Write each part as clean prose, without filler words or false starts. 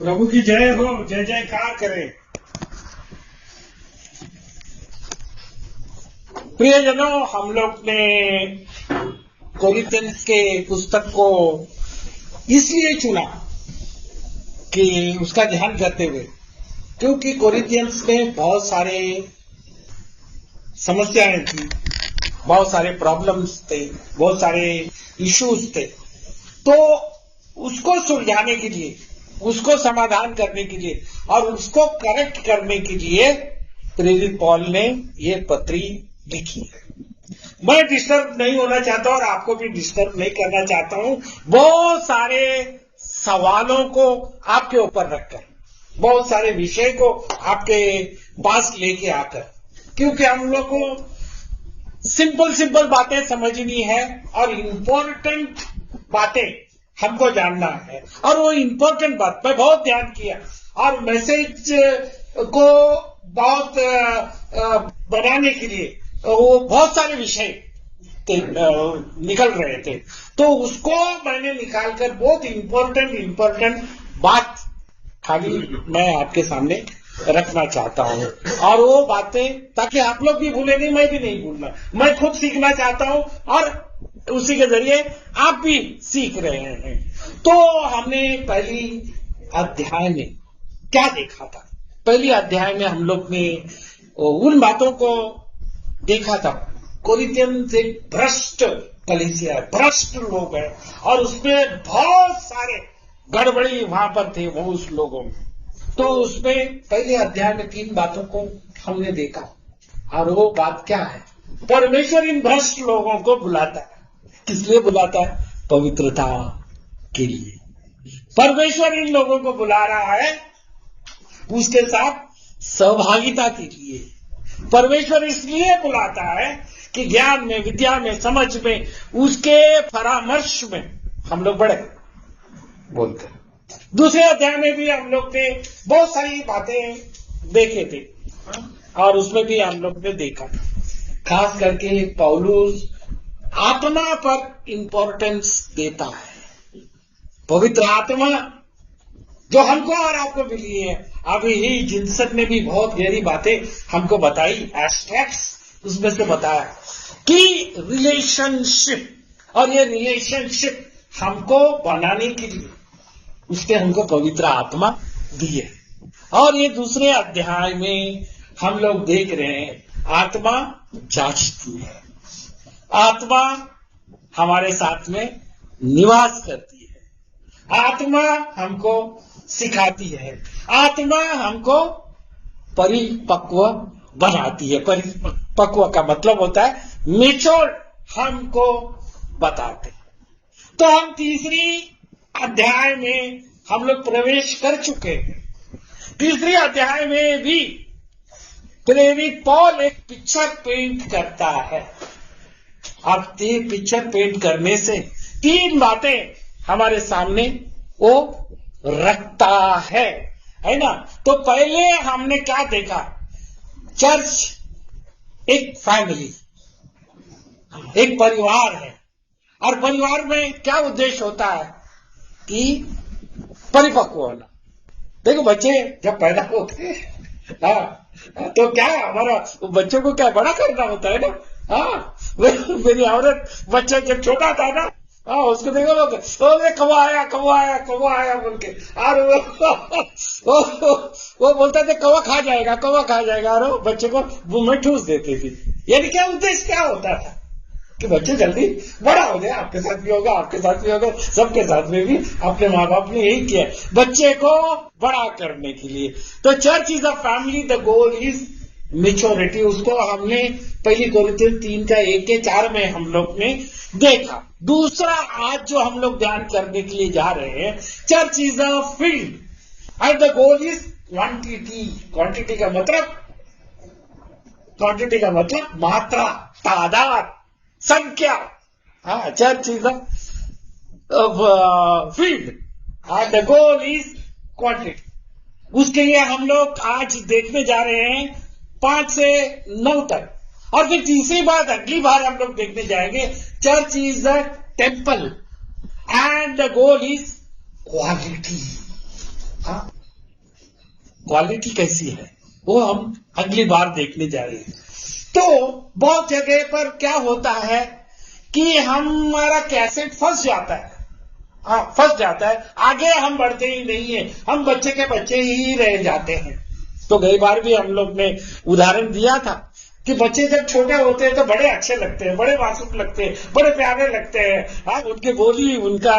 प्रभु की जय हो, जय जयकार करें। प्रियजनों, हम लोग ने कोरिन्थियंस के पुस्तक को इसलिए चुना कि उसका ध्यान करते हुए, क्योंकि कोरिन्थियंस में बहुत सारे समस्याएं थी, बहुत सारे प्रॉब्लम्स थे, बहुत सारे इश्यूज थे। तो उसको सुलझाने के लिए, उसको समाधान करने के लिए और उसको करेक्ट करने के लिए प्रेरित पौल ने ये पत्री लिखी है। मैं डिस्टर्ब नहीं होना चाहता और आपको भी डिस्टर्ब नहीं करना चाहता हूं। बहुत सारे सवालों को आपके ऊपर रखकर, बहुत सारे विषय को आपके पास लेके आकर, क्योंकि हम लोग को सिंपल बातें समझनी है और इम्पोर्टेंट बातें हमको जानना है। और वो इम्पोर्टेंट बात पे बहुत ध्यान किया और मैसेज को बहुत बनाने के लिए वो बहुत सारे विषय निकल रहे थे, तो उसको मैंने निकालकर बहुत इम्पोर्टेंट बात खाली मैं आपके सामने रखना चाहता हूं। और वो बातें ताकि आप लोग भी भूले नहीं, मैं भी नहीं भूलना, मैं खुद सीखना चाहता हूं और उसी के जरिए आप भी सीख रहे हैं। तो हमने पहली अध्याय में क्या देखा था? पहली अध्याय में हम लोग ने उन बातों को देखा था। कोरिन्थियंस एक भ्रष्ट कलीसिया है, भ्रष्ट लोग हैं और उसमें बहुत सारे गड़बड़ी वहां पर थे वो उस लोगों में। तो उसमें पहले अध्याय में 3 बातों को हमने देखा और वो बात क्या है? परमेश्वर इन भ्रष्ट लोगों को बुलाता है। किस लिए बुलाता है? पवित्रता के लिए। परमेश्वर इन लोगों को बुला रहा है उसके साथ सहभागिता के लिए। परमेश्वर इसलिए बुलाता है कि ज्ञान में, विद्या में, समझ में, उसके परामर्श में हम लोग बढ़े बोलते हैं। दूसरे अध्याय में भी हम लोग ने बहुत सारी बातें देखे थे और उसमें भी हम लोग ने देखा, खास करके पौलुस आत्मा पर इंपॉर्टेंस देता है। पवित्र आत्मा जो हमको और आपको मिली है, अभी ही जिनसन ने भी बहुत गहरी बातें हमको बताई, एस्पेक्ट्स उसमें से बताया कि रिलेशनशिप, और ये रिलेशनशिप हमको बनाने के लिए उसने हमको पवित्र आत्मा दी है। और ये दूसरे अध्याय में हम लोग देख रहे हैं आत्मा जांचती है, आत्मा हमारे साथ में निवास करती है, आत्मा हमको सिखाती है, आत्मा हमको परिपक्व बनाती है। परिपक्व का मतलब होता है मैच्योर, हमको बताते। तो हम तीसरी अध्याय में हम लोग प्रवेश कर चुके हैं। तीसरी अध्याय में भी प्रेरित पौल एक पिक्चर पेंट करता है और पिक्चर पेंट करने से 3 बातें हमारे सामने वो रखता है ना। तो पहले हमने क्या देखा? चर्च एक फैमिली, एक परिवार है और परिवार में क्या उद्देश्य होता है कि परिपक्व होना। देखो, बच्चे जब पैदा होते हैं तो क्या हमारा बच्चों को क्या बड़ा करना होता है ना। मेरी औरत बच्चा जब छोटा था ना, उसको देखो लोग कौवा आया बोल के, और वो बोलता था कौवा खा जाएगा, और बच्चे को मुंह में ठूस देती थी। यानी क्या उद्देश्य क्या होता था कि बच्चे जल्दी बड़ा हो जाए। आपके साथ भी होगा, आपके साथ भी होगा, सबके साथ में भी अपने माँ बाप ने यही किया, बच्चे को बड़ा करने के लिए। तो church is a family, the goal is maturity. उसको हमने पहली कोरिन्थियंस 3 का 1-4 में हम लोग ने देखा। दूसरा आज जो हम लोग ध्यान करने के लिए जा रहे हैं, church is a field and the goal is quantity. Quantity का मतलब मात्रा, तादाद, संख्या। Church is a field and the goal is quantity. उसके लिए हम लोग आज देखने जा रहे हैं 5 से 9 तक, और फिर तीसरी बात अगली बार हम लोग देखने जाएंगे, church is the temple and the goal is quality. हाँ, क्वालिटी कैसी है वो हम अगली बार देखने जा रहे हैं। तो बहुत जगह पर क्या होता है कि हमारा कैसेट फंस जाता है, हाँ फंस जाता है, आगे हम बढ़ते ही नहीं है, हम बच्चे के बच्चे ही रह जाते हैं। तो कई बार भी हम लोग ने उदाहरण दिया था कि बच्चे जब छोटे होते हैं तो बड़े अच्छे लगते हैं, बड़े मासूम लगते हैं, बड़े प्यारे लगते हैं, हाँ उनकी बोली, उनका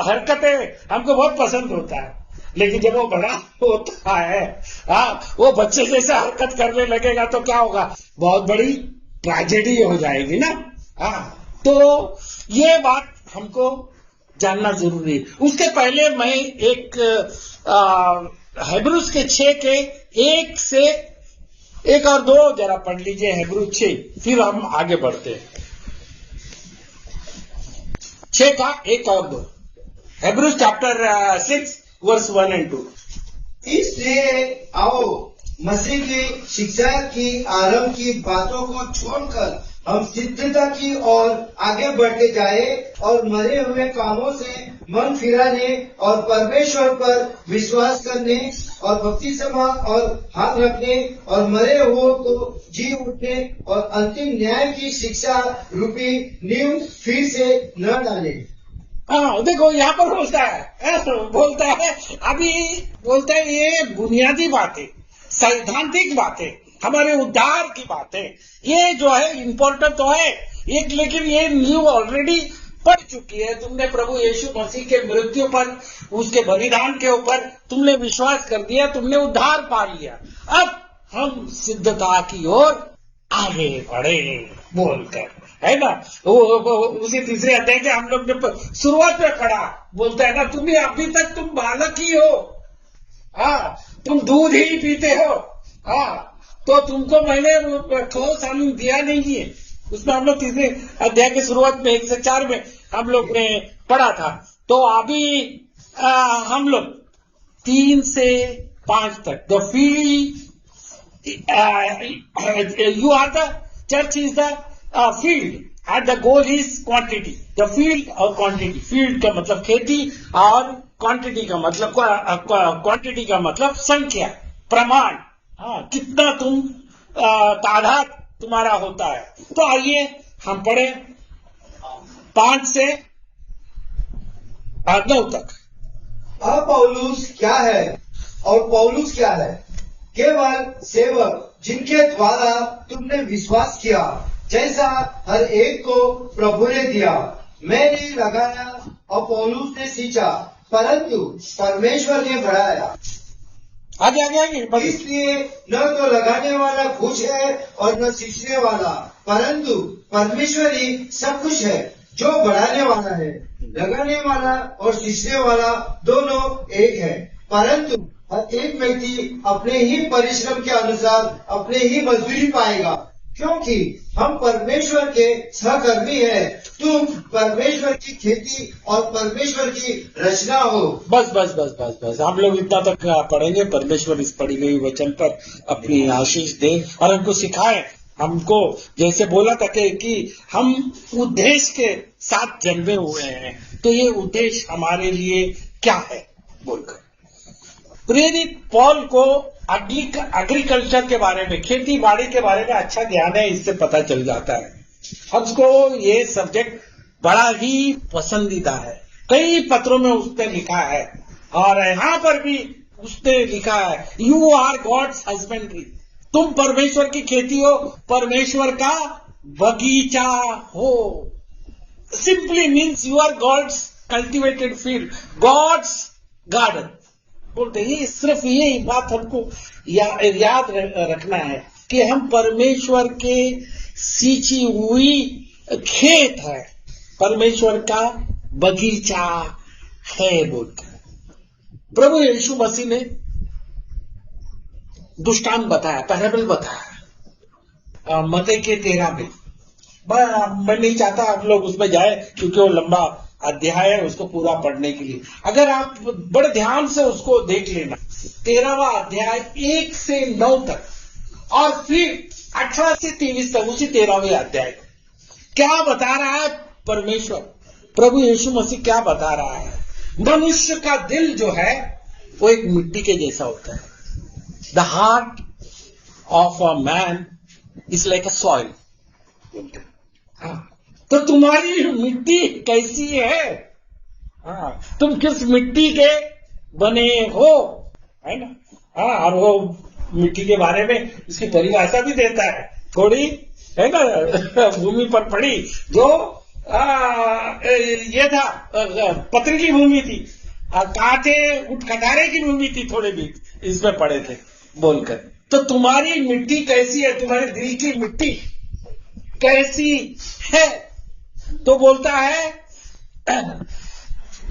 हरकतें हमको बहुत पसंद होता है। लेकिन जब वो बड़ा होता है, हाँ वो बच्चे जैसा हरकत करने लगेगा तो क्या होगा, बहुत बड़ी ट्रेजेडी हो जाएगी ना। हाँ तो ये बात हमको जानना जरूरी है। उसके पहले मैं एक हिब्रूज के 6 के 1 से 1 और 2 जरा पढ़ लीजिए, हिब्रू 6, फिर हम आगे बढ़ते हैं। 6 का 1 और 2, हिब्रू चैप्टर 6 वर्स 1 और 2। इसलिए आओ मसीह की शिक्षा की आरंभ की बातों को छोड़कर हम सिद्धता की ओर आगे बढ़ते जाए और मरे हुए कामों से मन फिराने और परमेश्वर पर विश्वास करने और बपतिस्मा और हाथ रखने और मरे हुओं को जी उठने और अंतिम न्याय की शिक्षा रूपी नींव फिर से न डाले। हाँ देखो यहाँ पर बोलता है अभी बोलता है ये बुनियादी बातें, सैद्धांतिक बातें, हमारे उद्धार की बातें, ये जो है इम्पोर्टेंट तो है एक, लेकिन ये न्यू ऑलरेडी पढ़ चुकी है। तुमने प्रभु यीशु मसीह के मृत्यु पर, उसके बलिदान के ऊपर तुमने विश्वास कर दिया, तुमने उद्धार पा लिया। अब हम सिद्धता की ओर आगे बढ़े बोलकर, है ना। उसी तीसरे अध्याय के हम लोग ने शुरुआत में पढ़ा, बोलता है ना तुम्हें अभी तक तुम बालक ही हो, हाँ तुम दूध ही पीते हो, हाँ तो तुमको मैंने ठोस आनंद दिया नहीं है। उसमें हम लोग तीसरे अध्याय की शुरुआत में 1 से 4 में हम लोग ने पढ़ा था। तो अभी हम लोग 3 से 5 तक, the field you are the church is the field and the goal is quantity, the field और quantity, field का मतलब खेती और quantity का मतलब quantity का मतलब संख्या, प्रमाण, हाँ कितना तुम तादाद तुम्हारा होता है। तो आइए हम पढ़े 5 से 9 तक। अब पौलुस क्या है और पौलुस क्या है? केवल सेवक जिनके द्वारा तुमने विश्वास किया, जैसा हर एक को प्रभु ने दिया। मैंने लगाया और पौलुस ने सींचा, परंतु परमेश्वर ने बढ़ाया। आगे इसलिए न तो लगाने वाला कुछ है और न सींचने वाला, परंतु परमेश्वर ही सब कुछ है जो बढ़ाने वाला है। लगाने वाला और सींचने वाला दोनों एक है, परंतु हर एक व्यक्ति अपने ही परिश्रम के अनुसार अपने ही मजदूरी पाएगा, क्योंकि हम परमेश्वर के सहकर्मी हैं। तुम परमेश्वर की खेती और परमेश्वर की रचना हो। बस हम लोग इतना तक पढ़ेंगे। परमेश्वर इस पढ़ी गई वचन पर अपनी आशीष दे और हमको सिखाए, हमको जैसे बोला था कि हम उद्देश्य के साथ जन्मे हुए हैं, तो ये उद्देश्य हमारे लिए क्या है बोलकर। प्रेरित पॉल को एग्रीकल्चर के बारे में, खेती बाड़ी के बारे में अच्छा ज्ञान है, इससे पता चल जाता है। हमको ये सब्जेक्ट बड़ा ही पसंदीदा है। कई पत्रों में उसने लिखा है और यहाँ पर भी उसने लिखा है, यू आर गॉड्स हस्बेंड्री, तुम परमेश्वर की खेती हो, परमेश्वर का बगीचा हो। Simply means you are God's cultivated field, God's garden बोलते हैं। सिर्फ ये बात हमको याद रखना है कि हम परमेश्वर के सींची हुई खेत है, परमेश्वर का बगीचा है बोलकर। प्रभु यीशु मसीह ने दुष्टांत बताया, पैराबल बताया मत्ती के 13 में। मैं नहीं चाहता आप लोग उसमें जाए क्योंकि वो लंबा अध्याय है, उसको पूरा पढ़ने के लिए अगर आप बड़े ध्यान से उसको देख लेना। 13वां अध्याय 1 से 9 तक और फिर 18 से 23 तक, उसी 13वें अध्याय क्या बता रहा है परमेश्वर, प्रभु यीशु मसीह क्या बता रहा है। मनुष्य का दिल जो है वो एक मिट्टी के जैसा होता है। The heart of a man is like a soil. तो तुम्हारी मिट्टी कैसी है? तुम किस मिट्टी के बने हो, है ना? और वो मिट्टी के बारे में इसकी परिभाषा भी देता है थोड़ी, है ना? भूमि पर पड़ी जो ये था, पथरीली भूमि थी, कांटे कटारे की भूमि थी, थोड़े भी इसमें पड़े थे बोलकर। तो तुम्हारी मिट्टी कैसी है? तुम्हारे दिल की मिट्टी कैसी है? तो बोलता है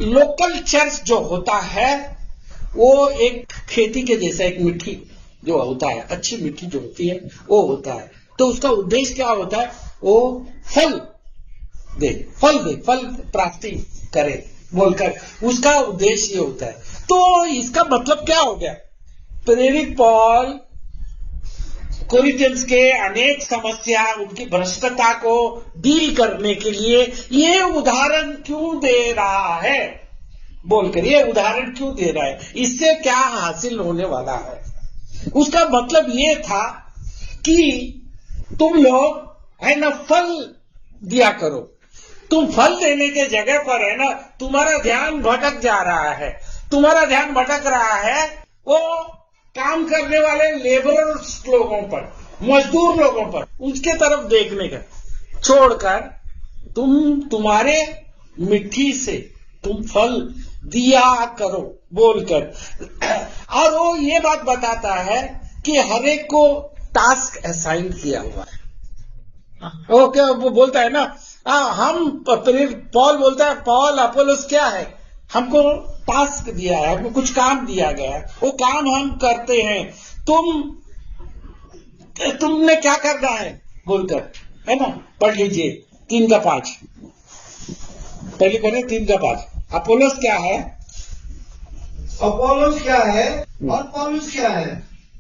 लोकल चर्च जो होता है वो एक खेती के जैसा, एक मिट्टी जो होता है, अच्छी मिट्टी जो होती है वो होता है। तो उसका उद्देश्य क्या होता है? वो फल प्राप्ति करे बोलकर उसका उद्देश्य ये होता है। तो इसका मतलब क्या हो गया? प्रेरित पौल कोरिन्थियंस के अनेक समस्या, उनकी भ्रष्टता को डील करने के लिए ये उदाहरण क्यों दे रहा है बोलकर, ये उदाहरण क्यों दे रहा है? इससे क्या हासिल होने वाला है? उसका मतलब ये था कि तुम लोग है ना फल दिया करो। तुम फल देने के जगह पर है ना तुम्हारा ध्यान भटक जा रहा है। तुम्हारा ध्यान भटक रहा है वो काम करने वाले लेबरर्स लोगों पर, मजदूर लोगों पर, उसके तरफ देखने का छोड़कर तुम्हारे मिट्टी से तुम फल दिया करो बोलकर। और वो ये बात बताता है कि हर एक को टास्क असाइन किया हुआ है। ओके, वो बोलता है ना, हम पॉल बोलता है, पॉल अपोलोस क्या है? हमको टास्क दिया है, हमको कुछ काम दिया गया है, वो काम हम करते हैं। तुमने क्या करना है बोलकर, है ना? पढ़ लीजिए 3:5, पहले पढ़े 3:5। अपोलोस क्या है? अपोलोस क्या है और पौलुस क्या है?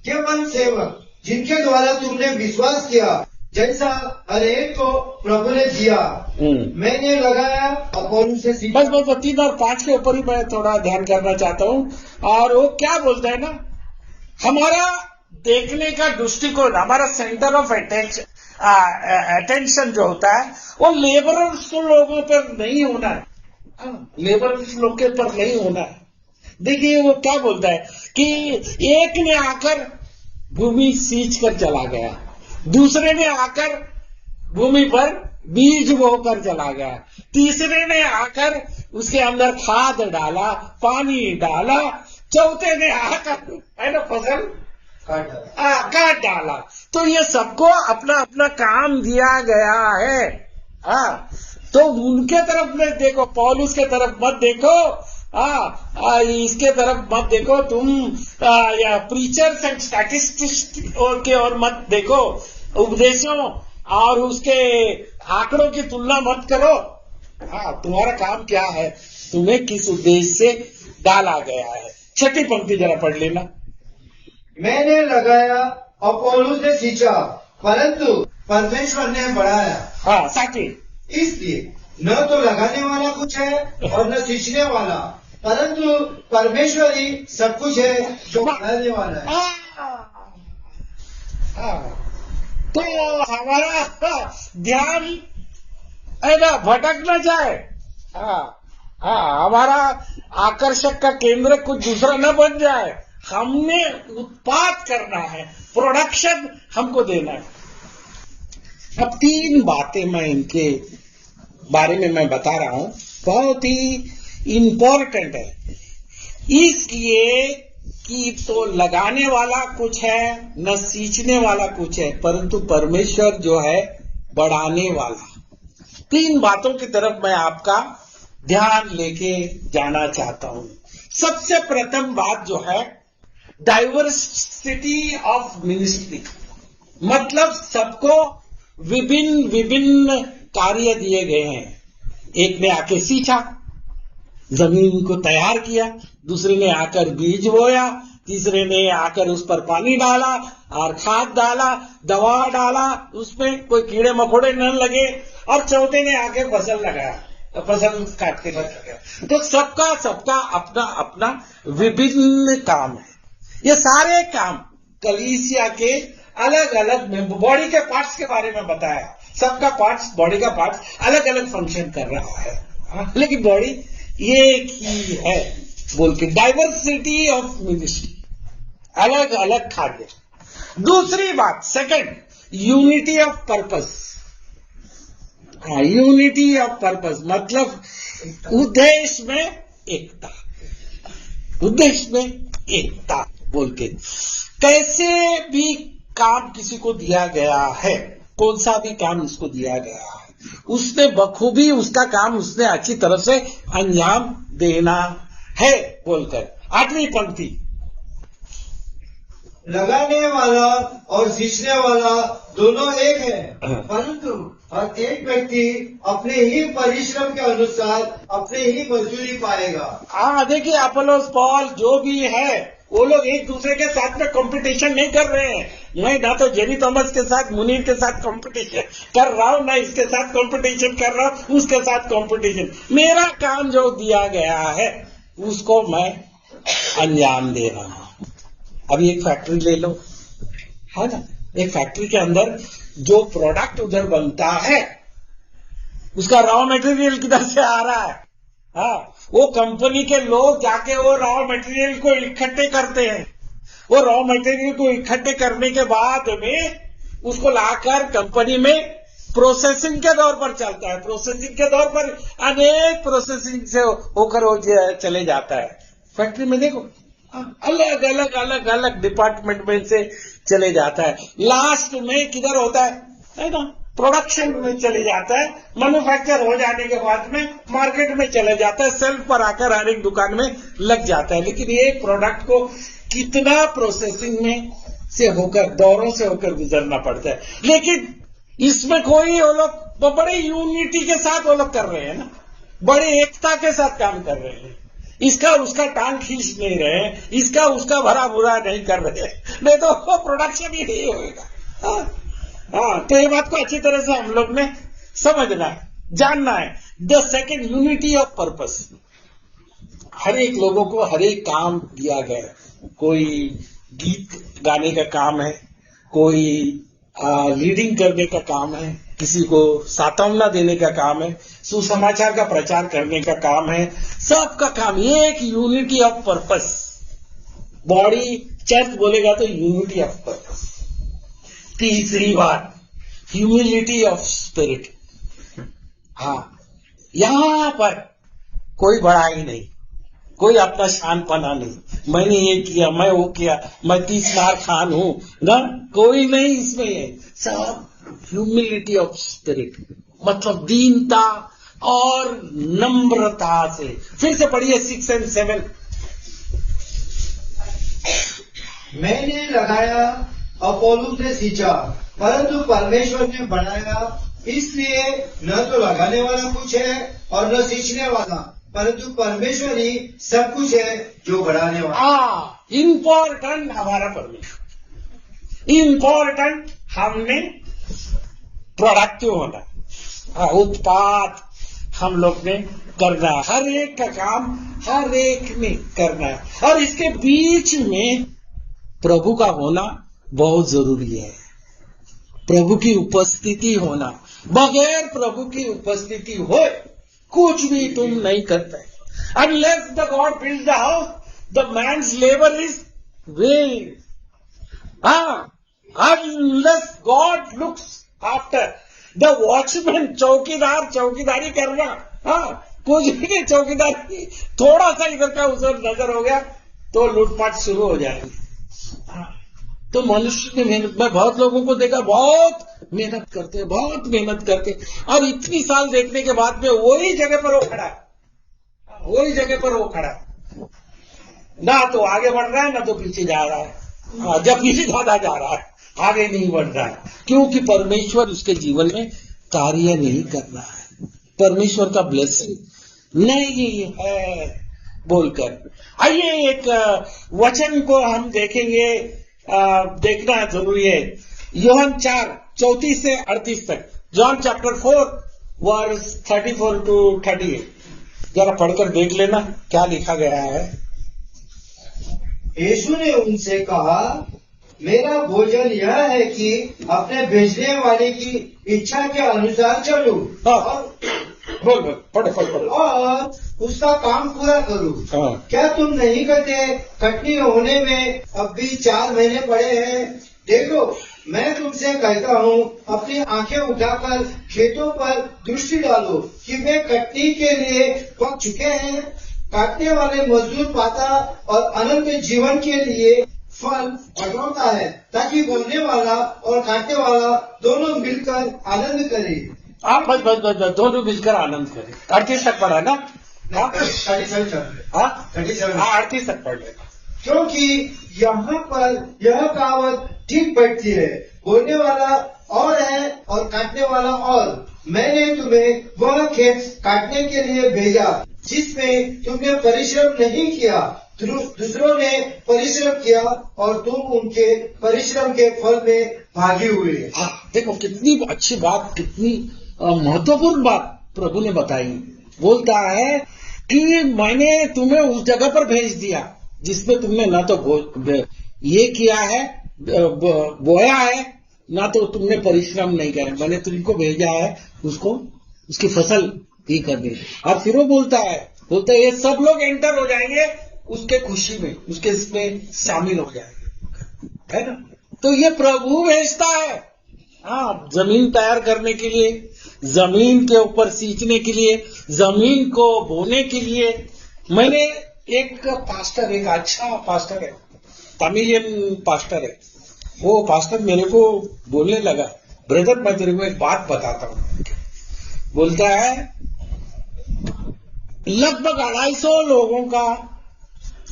केवल सेवक जिनके द्वारा तुमने विश्वास किया, जैसा हर एक को प्रभु ने दिया। मैंने लगाया, अपोलोस से सीखा। बस 3 और 5 के ऊपर ही मैं थोड़ा ध्यान करना चाहता हूं। और वो क्या बोलता है ना, हमारा देखने का दृष्टिकोण, हमारा सेंटर ऑफ अटेंशन जो होता है वो लेबरर्स लोगों पर नहीं होना है, लेबरर्स लोग के पर नहीं होना है। देखिए वो क्या बोलता है कि एक ने आकर भूमि सींच कर चला गया, दूसरे ने आकर भूमि पर बीज बोकर चला गया, तीसरे ने आकर उसके अंदर खाद डाला, पानी डाला, चौथे ने आकर है ना फसल काट डाला। तो ये सबको अपना अपना काम दिया गया है। तो उनके तरफ में देखो, पौलुस के तरफ मत देखो, इसके तरफ मत देखो, तुम या प्रीचर्स एंड स्टैटिस्टिक्स के और मत देखो, उपदेशों और उसके आंकड़ों की तुलना मत करो। तुम्हारा काम क्या है, तुम्हें किस उद्देश्य से डाला गया है? 6ठी पंक्ति जरा पढ़ लेना। मैंने लगाया, अपोलोस ने सींचा, परंतु परमेश्वर ने बढ़ाया। 7ठी। इसलिए न तो लगाने वाला कुछ है और न सींचने वाला, परंतु परमेश्वर ही सब कुछ है जो बढ़ाने वाला है। तो हमारा ध्यान है ना भटक न जाए। हमारा आकर्षक का केंद्र कुछ दूसरा न बन जाए। हमने उत्पाद करना है, प्रोडक्शन हमको देना है। अब 3 बातें मैं इनके बारे में मैं बता रहा हूं, बहुत ही इंपॉर्टेंट है, इसलिए कि तो लगाने वाला कुछ है, न सींचने वाला कुछ है, परंतु परमेश्वर जो है बढ़ाने वाला। 3 बातों की तरफ मैं आपका ध्यान लेके जाना चाहता हूं। सबसे प्रथम बात जो है डाइवर्सिटी ऑफ मिनिस्ट्री, मतलब सबको विभिन्न विभिन्न कार्य दिए गए हैं। एक ने आके सींचा, जमीन को तैयार किया, दूसरे ने आकर बीज बोया, तीसरे ने आकर उस पर पानी डाला और खाद डाला, दवा डाला, उसमें कोई कीड़े मकोड़े न लगे, और चौथे ने आके फसल लगाया। प्रसंग काट के रखा गया। तो सबका सबका अपना अपना विभिन्न काम है। ये सारे काम कलीसिया के अलग अलग बॉडी के पार्ट्स के बारे में बताया। सबका पार्ट्स, बॉडी का पार्ट्स अलग अलग फंक्शन कर रहा है, लेकिन बॉडी एक ही है बोल के। डाइवर्सिटी ऑफ मिनिस्ट्री, अलग अलग कार्य। दूसरी बात, second, unity of purpose. Unity of purpose मतलब उद्देश्य में एकता, उद्देश्य में एकता बोल के। कैसे भी काम किसी को दिया गया है, कौन सा भी काम उसको दिया गया है, उसने बखूबी उसका काम उसने अच्छी तरह से अंजाम देना है बोलकर। आठवीं पंक्ति, लगाने वाला और सींचने वाला दोनों एक है, परंतु हर एक व्यक्ति अपने ही परिश्रम के अनुसार अपने ही मजदूरी पाएगा। देखिए अपोलोस, पॉल जो भी है वो लोग एक दूसरे के साथ में कंपटीशन नहीं कर रहे हैं। मैं ना तो जेनी थॉमस के साथ, मुनीर के साथ कंपटीशन कर रहा हूं, ना इसके साथ कंपटीशन कर रहा हूं, उसके साथ कंपटीशन। मेरा काम जो दिया गया है उसको मैं अंजाम दे रहा हूं। अभी एक फैक्ट्री ले लो, है ना, एक फैक्ट्री के अंदर जो प्रोडक्ट उधर बनता है उसका रॉ मटेरियल किधर से आ रहा है? वो कंपनी के लोग जाके वो रॉ मटेरियल को इकट्ठे करते हैं। वो रॉ मटेरियल को इकट्ठे करने के बाद में उसको लाकर कंपनी में प्रोसेसिंग के दौर पर चलता है। प्रोसेसिंग के दौर पर अनेक प्रोसेसिंग से होकर वो चले जाता है। फैक्ट्री में देखो अलग अलग अलग अलग डिपार्टमेंट में से चले जाता है। लास्ट में किधर होता है ना, प्रोडक्शन में चले जाता है। मैन्युफैक्चर हो जाने के बाद में मार्केट में चले जाता है, सेल्फ पर आकर हर एक दुकान में लग जाता है। लेकिन ये प्रोडक्ट को कितना प्रोसेसिंग में से होकर, दौरों से होकर गुजरना पड़ता है। लेकिन इसमें कोई वो लोग बड़े यूनिटी के साथ वो लोग कर रहे हैं ना, बड़े एकता के साथ काम कर रहे हैं। इसका उसका टांग खींच नहीं रहे, इसका उसका भरा बुरा नहीं कर रहे, नहीं तो वो प्रोडक्शन ही नहीं होगा। तो ये बात को अच्छी तरह से हम लोग ने समझना है, जानना है। The second, unity of purpose. हर एक लोगों को हर एक काम दिया गया है। कोई गीत गाने का काम है, कोई लीडिंग करने का काम है, किसी को सांत्वना देने का काम है, सुसमाचार का प्रचार करने का काम है। सबका काम एक unity of purpose. Body church बोलेगा तो यूनिटी ऑफ पर्पस। तीसरी बात, ह्यूमिलिटी ऑफ स्पिरिट। यहां पर कोई बड़ाई नहीं, कोई अपना शानपना नहीं, मैंने ये किया, मैं वो किया, मैं 30 लाख खान हूं ना, कोई नहीं इसमें है। सब ह्यूमिलिटी ऑफ स्पिरिट मतलब दीनता और नम्रता से। फिर से पढ़िए 6 और 7। मैंने लगाया, अपोलोस ने सींचा, परंतु परमेश्वर ने बढ़ाया। इसलिए न तो लगाने वाला कुछ है और न सींचने वाला, परंतु परमेश्वर ही सब कुछ है जो बढ़ाने वाला। इंपॉर्टेंट हमारा परमेश्वर, इंपॉर्टेंट हमने प्रोडक्टिव होना, उत्पाद हम लोग ने करना है। हर एक का काम हर एक ने करना है, और इसके बीच में प्रभु का होना बहुत जरूरी है। प्रभु की उपस्थिति होना, बगैर प्रभु की उपस्थिति हो कुछ भी तुम नहीं करते। Unless the God build the house, the man's labour is waste. Unless God looks after the watchman, चौकीदार चौकीदारी करना, कुछ भी नहीं चौकीदारी, थोड़ा सा इधर का उधर नजर हो गया तो लूटपाट शुरू हो जाएगी। तो मनुष्य की मेहनत, मैं बहुत लोगों को देखा बहुत मेहनत करते, बहुत मेहनत करते, और इतनी साल देखने के बाद में वही जगह पर वो खड़ा है, वही जगह पर वो खड़ा है, ना तो आगे बढ़ रहा है ना तो पीछे जा रहा है। जब पीछे ज्यादा जा रहा है, आगे नहीं बढ़ रहा है, क्योंकि परमेश्वर उसके जीवन में कार्य नहीं कर रहा है। परमेश्वर का ब्लेसिंग नहीं है बोलकर। आइए एक वचन को हम देखेंगे, देखना जरूरी है। यूहन्ना 4:34 से 38 तक। जॉन चैप्टर 4 वर्स 34 to 38 जरा पढ़कर देख लेना क्या लिखा गया है। यीशु ने उनसे कहा, मेरा भोजन यह है कि अपने भेजने वाले की इच्छा के अनुसार चलूं हाँ, बोल पढ़ और उसका काम पूरा करूं। हाँ। क्या तुम नहीं कहते कटनी होने में अब भी 4 महीने पड़े हैं? देखो, मैं तुमसे कहता हूँ, अपनी आंखें उठाकर खेतों पर दृष्टि डालो कि वे कटनी के लिए पक चुके हैं। काटने वाले मजदूर पाता और अनंत जीवन के लिए फल बटोरता है, ताकि बोलने वाला और काटने वाला दोनों मिलकर आनंद करे। आप बस दोनों मिलकर आनंद करें। 38 तक पढ़ा ना? हाँ 38 तक पढ़ लेना। क्योंकि यहाँ पर यह कहावत ठीक बैठती है, बोलने वाला और है और काटने वाला और। मैंने तुम्हें वह खेत काटने के लिए भेजा जिसमें तुमने परिश्रम नहीं किया, दूसरों ने परिश्रम किया और तुम उनके परिश्रम के फल में भागी हुए। देखो कितनी अच्छी बात, कितनी महत्वपूर्ण बात प्रभु ने बताई। बोलता है कि मैंने तुम्हें उस जगह पर भेज दिया जिसमें तुमने ना तो ये किया है, बोया है, ना तो तुमने परिश्रम नहीं किया। मैंने तुमको भेजा है उसको उसकी फसल ये करनी। और फिर वो बोलता है ये सब लोग एंटर हो जाएंगे उसके खुशी में, उसके इसमें शामिल हो जाएंगे, है ना? तो ये प्रभु भेजता है हाँ, जमीन तैयार करने के लिए, जमीन के ऊपर सींचने के लिए, जमीन को बोने के लिए। मैंने एक पास्टर, एक अच्छा पास्टर है, तमिलियन पास्टर है, वो पास्टर मेरे को बोलने लगा, ब्रदर मैं तेरे को एक बात बताता हूँ। बोलता है लगभग 250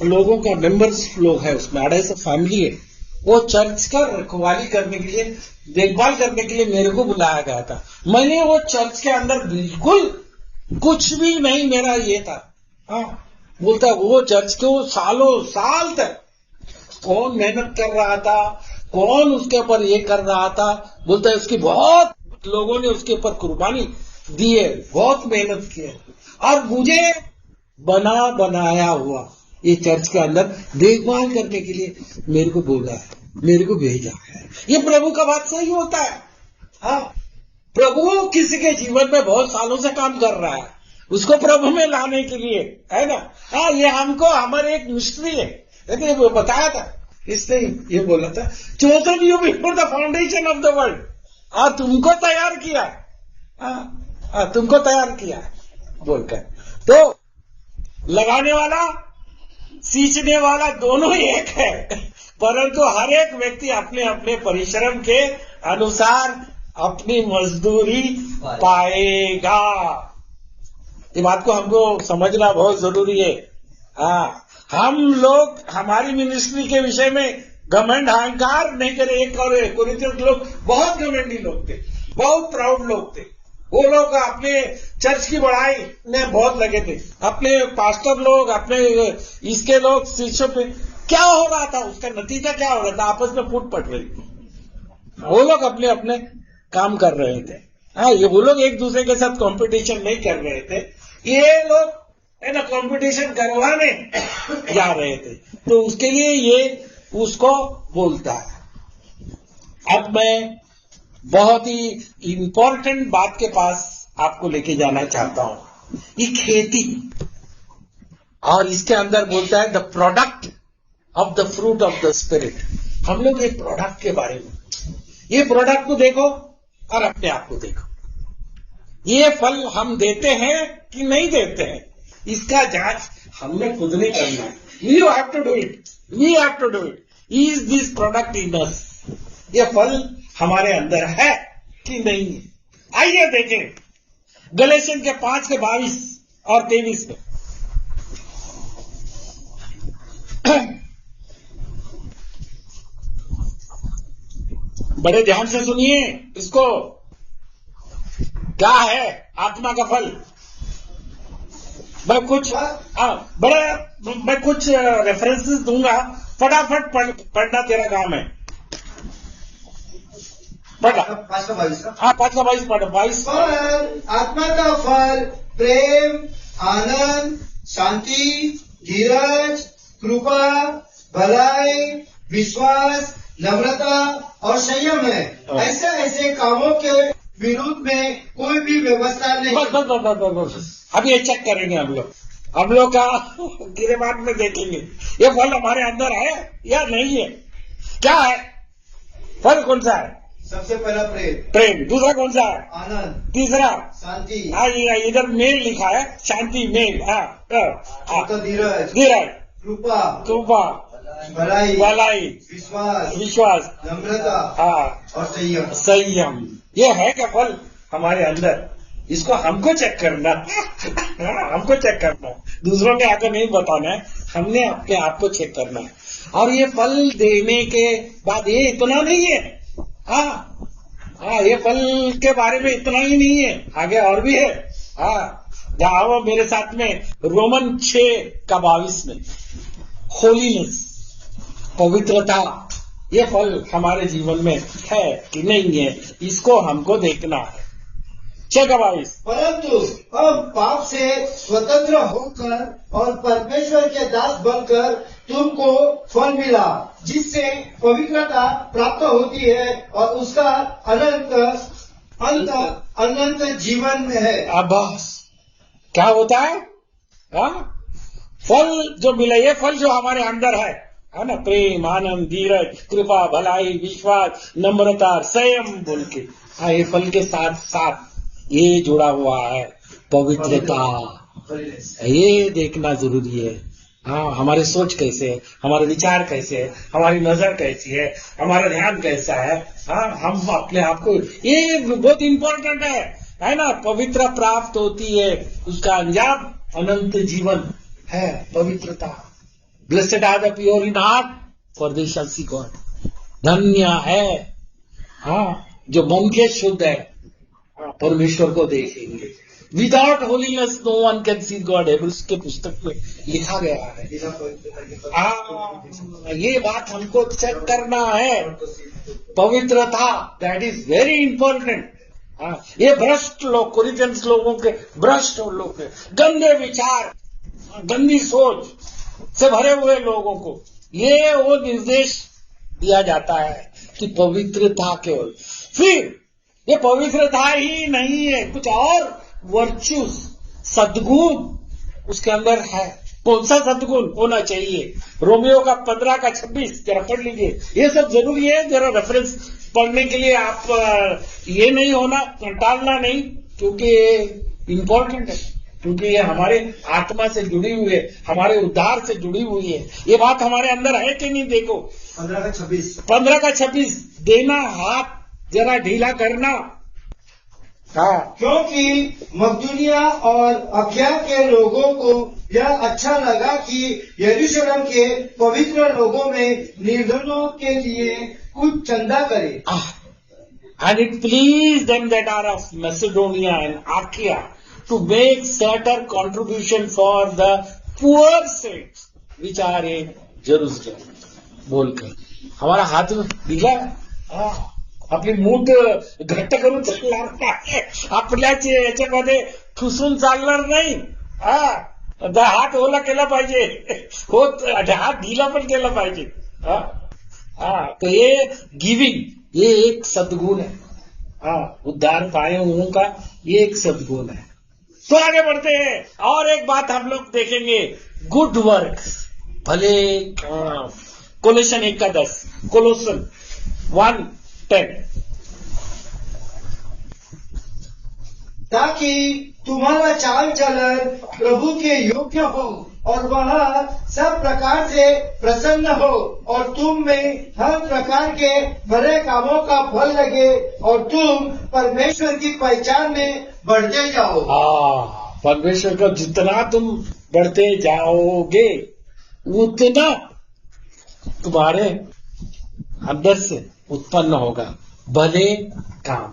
लोगों का मेंबर्स लोग है उसमें, 250 फैमिली है। वो चर्च का रखवाली करने के लिए, देखभाल करने के लिए मेरे को बुलाया गया था। मैंने वो चर्च के अंदर बिल्कुल कुछ भी नहीं मेरा ये था। हाँ, बोलता है वो चर्च के वो सालों साल तक कौन मेहनत कर रहा था, कौन उसके ऊपर ये कर रहा था। बोलता है उसकी बहुत लोगों ने उसके ऊपर कुर्बानी दी है, बहुत मेहनत की है, और मुझे बनाया हुआ ये चर्च के अंदर देखभाल करने के लिए मेरे को बोला है, मेरे को भेजा है। ये प्रभु का बात सही होता है। हाँ, प्रभु किसी के जीवन में बहुत सालों से काम कर रहा है, उसको प्रभु में लाने के लिए, है ना? हाँ, ये हमको हमारे एक मिस्ट्री है, ये बताया था, इसने ये बोला था, chosen you before the foundation of the world, और तुमको तैयार किया। हाँ, तुमको तैयार किया बोलकर। तो लगाने वाला सींचने वाला दोनों ही एक है, परंतु हर एक व्यक्ति अपने अपने परिश्रम के अनुसार अपनी मजदूरी पाएगा। ये बात को हमको समझना बहुत जरूरी है। हाँ, हम लोग हमारी मिनिस्ट्री के विषय में घमंड अहंकार नहीं करे। एक और कोरिन्थियों के लोग बहुत घमंडी लोग थे, बहुत प्राउड लोग थे। वो लोग अपने चर्च की बढ़ाई में बहुत लगे थे, अपने पास्टर लोग, अपने इसके लोग शिष्यों पे। क्या हो रहा था, उसका नतीजा क्या हो रहा था? आपस में फूट पड़ रही थी। वो लोग अपने अपने काम कर रहे थे। हाँ, ये वो लोग एक दूसरे के साथ कंपटीशन नहीं कर रहे थे, ये लोग है ना कंपटीशन करवाने जा रहे थे। तो उसके लिए ये उसको बोलता है। अब मैं बहुत ही इंपॉर्टेंट बात के पास आपको लेके जाना चाहता हूं, ये खेती, और इसके अंदर बोलता है the product of the fruit of the spirit. हम लोग एक प्रोडक्ट के बारे में, ये प्रोडक्ट को देखो और अपने आप को देखो, ये फल हम देते हैं कि नहीं देते हैं, इसका जांच हमने खुद नहीं करना है। You have to do it, we have to do it. Is this product in us, ये फल हमारे अंदर है कि नहीं है? आइए देखें गलेशियन के 5 के 22 और 23 में। बड़े ध्यान से सुनिए इसको। क्या है आत्मा का फल? मैं कुछ रेफरेंसेस दूंगा, फटाफट पढ़ना तेरा काम है। पढ़ा 5:22 हाँ 5:22 पढ़ो 22 पर आत्मा का फल प्रेम, आनंद, शांति, धीरज, कृपा, भलाई, विश्वास, नम्रता और संयम है। ऐसे ऐसे कामों के विरोध में कोई भी व्यवस्था नहीं। बस अब ये चेक करेंगे हम लोग का गिरेबान में देखेंगे ये फल हमारे अंदर है या नहीं है। क्या है फल? कौन सा है? सबसे पहला प्रेम। दूसरा कौन सा है? आनंद, तीसरा शांति, इधर मेल लिखा है, शांति मेल। धीरज, कृपा, भलाई, विश्वास, नम्रता और संयम। ये है क्या फल हमारे अंदर? इसको हमको चेक करना हमको चेक करना, दूसरों के आगे नहीं बताना है, हमने अपने आप को चेक करना है। और ये फल देने के बाद ये इतना नहीं है। ये फल के बारे में इतना ही नहीं है, आगे और भी है। जाओ मेरे साथ में रोमन 6:22 में। होलीनेस, पवित्रता, ये फल हमारे जीवन में है कि नहीं है, इसको हमको देखना है। 6:22 परंतु अब पाप से स्वतंत्र होकर और परमेश्वर के दास बनकर तुमको फल मिला, जिससे पवित्रता प्राप्त होती है और उसका अनंत जीवन में है। अब बस क्या होता है? फल जो मिला, ये फल जो हमारे अंदर है ना, प्रेम, आनंद, धीरज, कृपा, भलाई, विश्वास, नम्रता, संयम बोल के, ये फल के साथ साथ ये जुड़ा हुआ है पवित्रता। ये देखना जरूरी है। हमारी सोच कैसे है, हमारे विचार कैसे है, हमारी नजर कैसी है, हमारा ध्यान कैसा है। हम अपने आप को, ये बहुत इंपॉर्टेंट है ना। पवित्र प्राप्त होती है, उसका अंजाम अनंत जीवन है। पवित्रता, blessed are the pure in heart for they shall see God. धन्य है जो मन के शुद्ध है, परमेश्वर को देखेंगे। Without holiness no one can see God, Hebrews के पुस्तक में लिखा गया है। ये बात हमको चेक करना है। पवित्रता, दैट इज वेरी इंपॉर्टेंट। ये भ्रष्ट लोग, कोरिन्थियंस लोगों के भ्रष्ट लोग के गंदे विचार, गंदी सोच से भरे हुए लोगों को ये वो निर्देश दिया जाता है कि पवित्रता केवल। फिर ये पवित्रता ही नहीं है, कुछ और वर्च्यूज, सद्गुण उसके अंदर है। कौन सा सद्गुण होना चाहिए? रोमियो का 15:26 जरा पढ़ लीजिए। ये सब जरूरी है, जरा रेफरेंस पढ़ने के लिए आप ये नहीं होना, टालना नहीं, क्योंकि ये इंपॉर्टेंट है, क्योंकि ये हमारे आत्मा से जुड़ी हुई है, हमारे उद्धार से जुड़ी हुई है। ये बात हमारे अंदर है कि नहीं? देखो 15:26 देना, हाथ जरा ढीला करना। क्योंकि मकदूनिया और अखया के लोगों को यह अच्छा लगा कि यरूशलेम के पवित्र लोगों में निर्धनों के लिए कुछ चंदा करे। And it pleased them that are of Macedonia and Achaia to make certain contribution for the poor saints which are in Jerusalem. बोलकर हमारा हाथ ढीला है, आपली मूठ घट्ट करून चालणार आहे, आपल्याच याच्यामध्ये ठुसून चालणार नाही। हात ओला केला पाहिजे, हात ढीला पण केला पाहिजे। तो ये गिविंग, ये एक सद्गुण है। उद्धार पाए हुओं का ये एक सद्गुण है। तो आगे बढ़ते हैं और एक बात हम लोग देखेंगे, गुड वर्क्स, भले काम। कोलोसन 1:10, कोलोसन 1:10, ताकि तुम्हारा चाल चलन प्रभु के योग्य हो और वह सब प्रकार से प्रसन्न हो और तुम में हर प्रकार के भले कामों का फल लगे और तुम परमेश्वर की पहचान में बढ़ते जाओ। परमेश्वर का जितना तुम बढ़ते जाओगे उतना तुम्हारे अंदर से उत्पन्न होगा भले काम।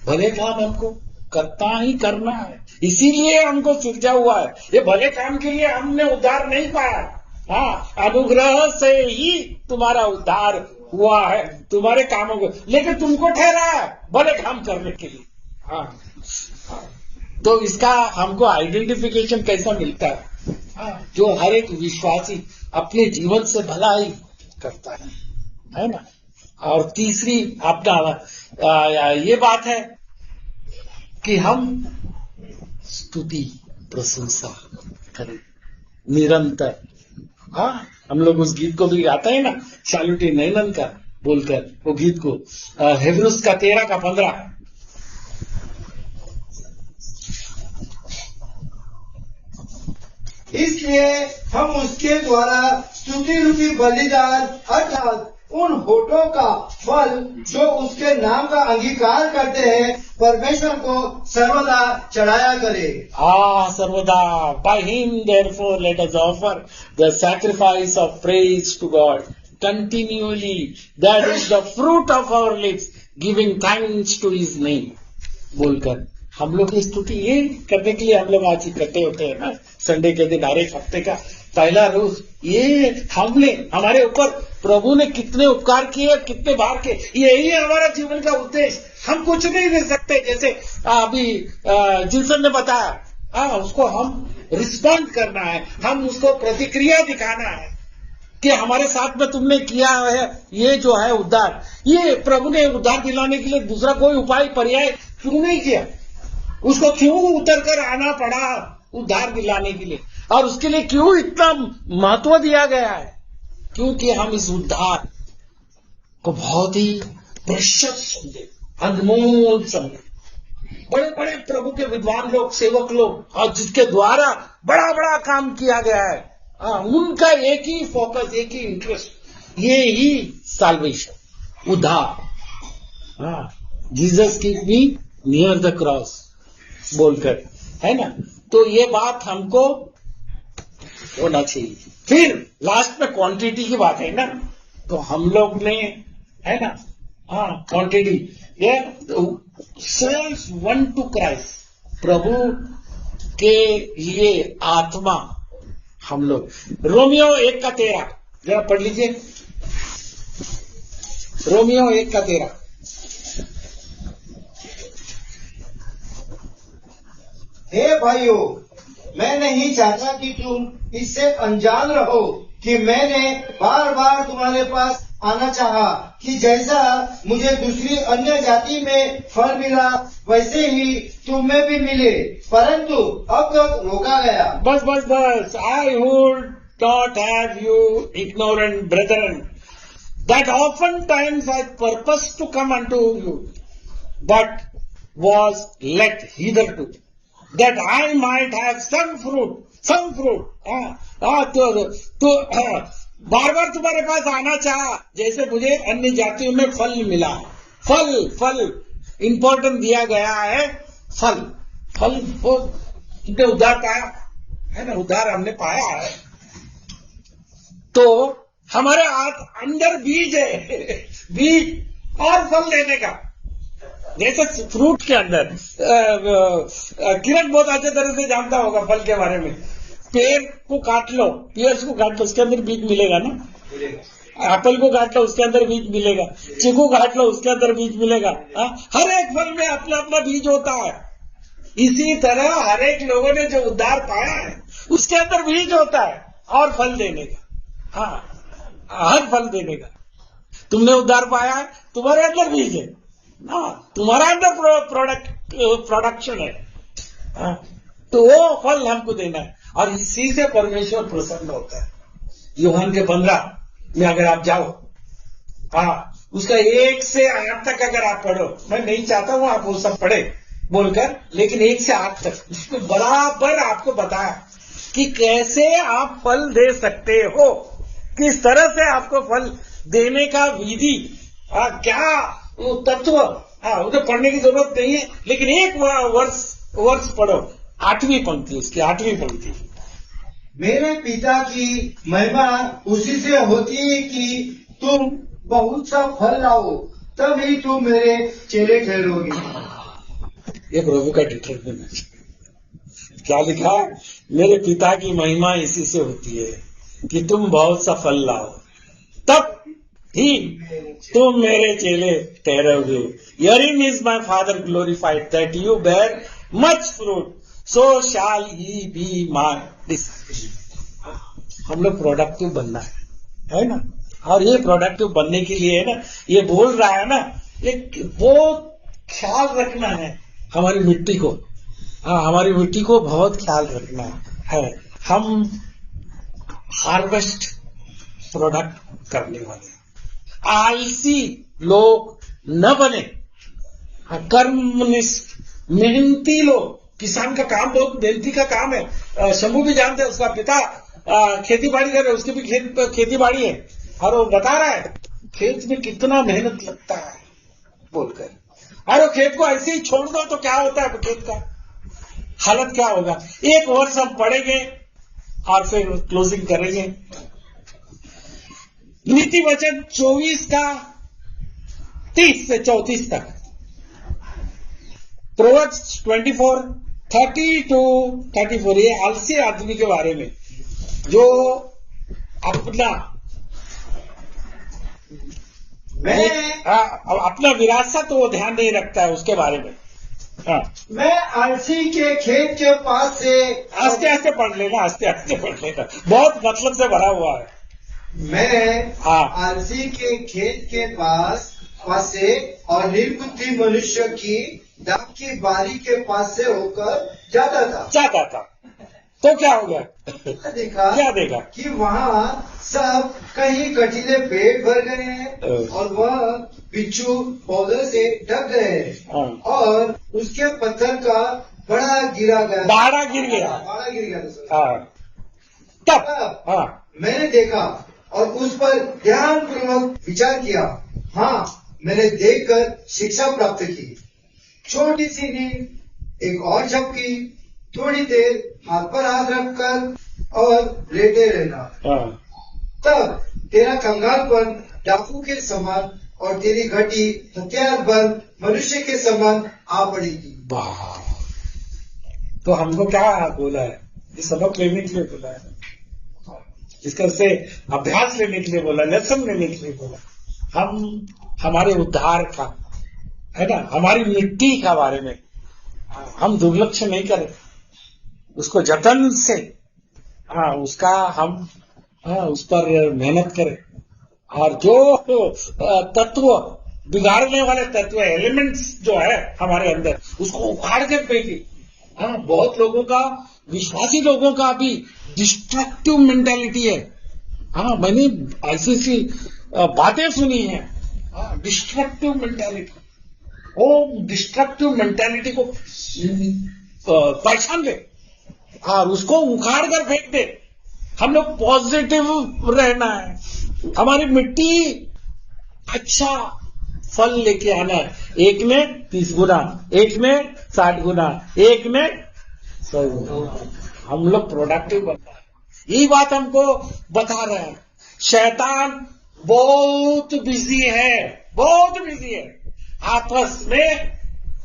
भले काम हमको करता ही करना है, इसीलिए हमको सृजा हुआ है। ये भले काम के लिए हमने उद्धार नहीं पाया, हाँ, अनुग्रह से ही तुम्हारा उद्धार हुआ है, तुम्हारे कामों को लेकिन तुमको ठहरा है भले काम करने के लिए। हाँ, तो इसका हमको आइडेंटिफिकेशन कैसा मिलता है? हाँ, जो हर एक विश्वासी अपने जीवन से भलाई करता है ना। और तीसरी अपना ये बात है कि हम स्तुति प्रशंसा करें निरंतर। हाँ, हम लोग उस गीत को भी गाते हैं ना, शालुटी नैनन का बोलकर वो गीत को, हिब्रूस का 13:15। इसलिए हम उसके द्वारा स्तुति रूपी बलिदान अर्थात उन होठों का फल जो उसके नाम का अंगीकार करते हैं परमेश्वर को सर्वदा चढ़ाया करे। सर्वदा। By him therefore let us offer the sacrifice of praise to God continually, that is the fruit of our lips, giving thanks to his name। बोलकर हम लोग की स्तुति ये करने के लिए हम लोग आज इकट्ठे होते हैं ना, संडे के दिन हर एक हफ्ते का पहला रोज। ये हमने हमारे ऊपर प्रभु ने कितने उपकार किए, कितने बार के, यही है हमारा जीवन का उद्देश्य। हम कुछ नहीं दे सकते, जैसे अभी जिल्सन ने बताया, उसको हम रिस्पॉन्ड करना है, हम उसको प्रतिक्रिया दिखाना है कि हमारे साथ में तुमने किया है ये जो है उद्धार। ये प्रभु ने उद्धार दिलाने के लिए दूसरा कोई उपाय पर्याय क्यों नहीं किया? उसको क्यों उतर कर आना पड़ा उद्धार दिलाने के लिए, और उसके लिए क्यों इतना महत्व दिया गया है? क्योंकि हम इस उद्धार को बहुत ही प्रेशियस समझे, अनमोल समझे। बड़े बड़े प्रभु के विद्वान लोग, सेवक लोग, और जिसके द्वारा बड़ा बड़ा काम किया गया है, उनका एक ही फोकस, एक ही इंटरेस्ट, ये ही साल्वेशन, उद्धार। Jesus keep me near the cross बोलकर, है ना। तो ये बात हमको होना चाहिए। फिर लास्ट में क्वांटिटी की बात है ना, तो हम लोग ने, है ना, क्वांटिटी, ये सोल्स वन टू क्राइस्ट, प्रभु के लिए आत्मा हम लोग। रोमियो 1:13 जरा पढ़ लीजिए, रोमियो 1:13। हे भाइयों, मैं नहीं चाहता कि तुम इससे अनजान रहो कि मैंने बार बार तुम्हारे पास आना चाहा कि जैसा मुझे दूसरी अन्य जाति में फल मिला वैसे ही तुम में भी मिले, परंतु अब तक रोका गया। बस I would not have you ignorant brethren, that often times I purpose to come unto you, but was let hitherto, that I might have some fruit। तो बार बार तुम्हारे पास आना चाहा जैसे मुझे अन्य जातियों में फल मिला। फल इंपॉर्टेंट दिया गया है। फल वो तुमने उद्धार पाया है ना, उद्धार हमने पाया है, तो हमारे हाथ अंदर बीज है, बीज और फल देने का। जैसे फ्रूट के अंदर किरण बहुत अच्छे तरह से जानता होगा फल के बारे में। पेड़ को काट लो, पियर्स को काट लो, उसके अंदर बीज मिलेगा ना। एप्पल को काट लो, उसके अंदर बीज मिलेगा। चीकू काट लो, उसके अंदर बीज मिलेगा। हर एक फल में अपना अपना बीज होता है। इसी तरह हर एक लोगों ने जो उद्धार पाया है उसके अंदर बीज होता है और फल देने का। हर फल देने का। तुमने उद्धार पाया है, तुम्हारे अंदर बीज है, तुम्हारा अंदर प्रोडक्शन है, तो वो फल हमको देना है, और इसी से परमेश्वर प्रसन्न होता है। यूहन्ना के 15 में अगर आप जाओ, उसका 1 से 8 तक अगर आप पढ़ो, मैं नहीं चाहता हूं आप वो सब पढ़े बोलकर, लेकिन 1 से 8 तक उसमें बराबर आपको बताया कि कैसे आप फल दे सकते हो, किस तरह से आपको फल देने का विधि, क्या वो तत्व, उसे पढ़ने की जरूरत नहीं है, लेकिन एक वर्ष पढ़ो, 8वीं पंक्ति, उसकी 8वीं पंक्ति। मेरे पिता की महिमा उसी से होती है कि तुम बहुत सा फल लाओ, तब ही तुम मेरे चेले ठहरोगे। ये प्रभु का डिटरमिनेशन क्या लिखा है? मेरे पिता की महिमा इसी से होती है कि तुम बहुत सा फल लाओ, तब ही तुम मेरे चेले ठहरोगे। Herein is my Father glorified, that you bear much fruit, so shall ye be my disciples. हम लोग प्रोडक्टिव बनना है ना? और ये प्रोडक्टिव बनने के लिए है ना, ये बोल रहा है ना, ये वो ख्याल रखना है हमारी मिट्टी को। हाँ, हमारी मिट्टी को बहुत ख्याल रखना है। हम हार्वेस्ट प्रोडक्ट करने वाले, आलसी लोग न बने, कर्मनिष्ठ मेहनती लोग। किसान का काम बहुत मेहनती का काम है। शंभू भी जानते हैं, उसका पिता खेती बाड़ी कर रहे, उसकी भी खेती बाड़ी है, और वो बता रहा है खेत में कितना मेहनत लगता है बोलकर। और वो खेत को ऐसे ही छोड़ दो तो क्या होता है, खेत का हालत क्या होगा। एक वर्ष हम पढ़ेंगे और फिर क्लोजिंग करेंगे। नीति वचन 24 का 30 से 34 तक, प्रोवर्ब्स 24:30 to 34, ये आलसी आदमी के बारे में जो अपना विरासत वो ध्यान नहीं रखता है, उसके बारे में। हाँ, मैं आलसी के खेत के पास से, आस्ते आस्ते पढ़ लेना, आस्ते आस्ते पढ़ लेना, बहुत मतलब से भरा हुआ है। मैं हाँ, आलसी के खेत के पास से और निर्बुद्धि मनुष्य की दाख की बारी के पास से होकर जाता था। तो क्या हो गया? देखा क्या देखा कि वहाँ सब कहीं कटीले पेड़ भर गए हैं और वह बिच्छू पौधों से ढक गए हैं, हाँ, और उसके पत्थर का बाड़ा गिर गया था। हाँ, तब हाँ, मैंने देखा और उस पर ध्यान पूर्वक विचार किया। हाँ, मैंने देखकर शिक्षा प्राप्त की। छोटी सी नींद, एक और झपकी, थोड़ी देर हाथ पर हाथ रखकर और लेटे रहना। हाँ, तब तेरा कंगालपन डाकू के समान और तेरी घटी हथियारबंद मनुष्य के समान आ पड़ेगी। वाह! तो हमको क्या बोला है? ये सबक लेने के लिए बोला है, इसका से अभ्यास लेने के लिए बोला, लेसन लेने के लिए बोला। हम हमारे उद्धार का है ना, हमारी मिट्टी का बारे में हम दुर्लक्ष्य नहीं करें, उसको जतन से उसका हम उस पर मेहनत करें, और जो तत्व बिगाड़ने वाले तत्व एलिमेंट्स जो है हमारे अंदर, उसको उखाड़ के फेंके। बहुत लोगों का, विश्वासी लोगों का भी डिस्ट्रक्टिव मेंटालिटी है। मैंने ऐसी बातें सुनी है, डिस्ट्रक्टिव मेंटालिटी। वो डिस्ट्रक्टिव मेंटालिटी को पहचान ले और उसको उखाड़ कर फेंक दे। हम लोग पॉजिटिव रहना है, हमारी मिट्टी अच्छा फल लेके आना है। एक में 30 गुना, एक में 60 गुना, एक में 100 गुना। हम लोग प्रोडक्टिव बनना है, यही बात हमको बता रहे हैं। शैतान बहुत बिजी है, बहुत बिजी है। आपस में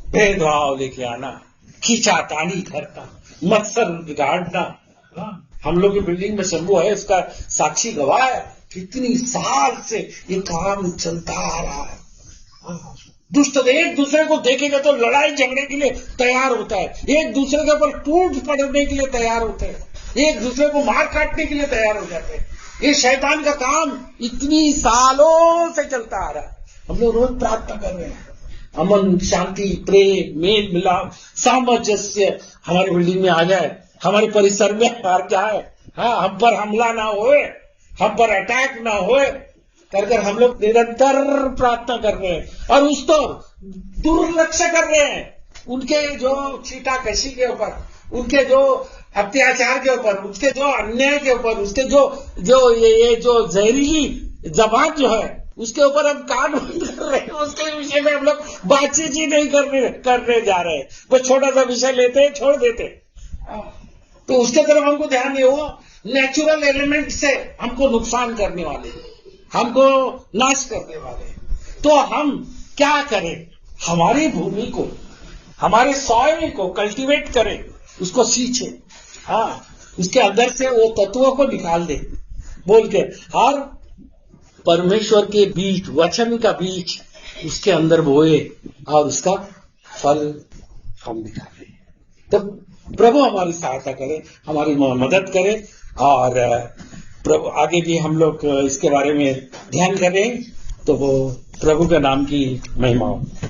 भेदभाव लेके आना, खींचातानी करना, मत्सर बिगाड़ना। हम लोग की बिल्डिंग में शंभू है, उसका साक्षी गवाह है। कितनी साल से ये काम चलता आ रहा है। दुष्ट एक दूसरे को देखेगा तो लड़ाई झगड़े के लिए तैयार होता है, एक दूसरे के ऊपर टूट पड़ने के लिए तैयार होते हैं, एक दूसरे को मार काटने के लिए तैयार हो जाते हैं। ये शैतान का काम इतनी सालों से चलता आ रहा है। हम लोग रोज प्रार्थना कर रहे हैं, अमन, शांति, प्रेम, मेल मिलाप, सामंजस्य हमारी बिल्डिंग में आ जाए, हमारे परिसर में आ जाए। हम पर हमला ना होए, हम पर अटैक ना होए, कर हम लोग निरंतर प्रार्थना कर रहे हैं, और उसको दुर्लक्ष्य कर रहे हैं। उनके जो छीटाकशी के ऊपर, उनके जो अत्याचार के ऊपर, उसके जो अन्याय के ऊपर, उसके जो ये जो जहरीली जबान जो है, उसके ऊपर हम कान बंद कर रहे हैं। उसके विषय में हम लोग बातचीत ही नहीं करने जा रहे हैं। वो छोटा सा विषय लेते हैं, छोड़ देते। तो उसके तरफ हमको ध्यान नहीं हो। नेचुरल एलिमेंट से हमको नुकसान करने वाले, हमको नाश करने वाले। तो हम क्या करें? हमारी भूमि को, हमारे सॉइल को कल्टीवेट करें, उसको सींचे, उसके अंदर से वो तत्वों को निकाल दे, बोल के, और परमेश्वर के बीज, वचन का बीज उसके अंदर बोए और उसका फल हम निकाले। तो प्रभु हमारी सहायता करे, हमारी मदद करे, और प्रभु आगे भी हम लोग इसके बारे में ध्यान करें तो वो प्रभु के नाम की महिमा हो।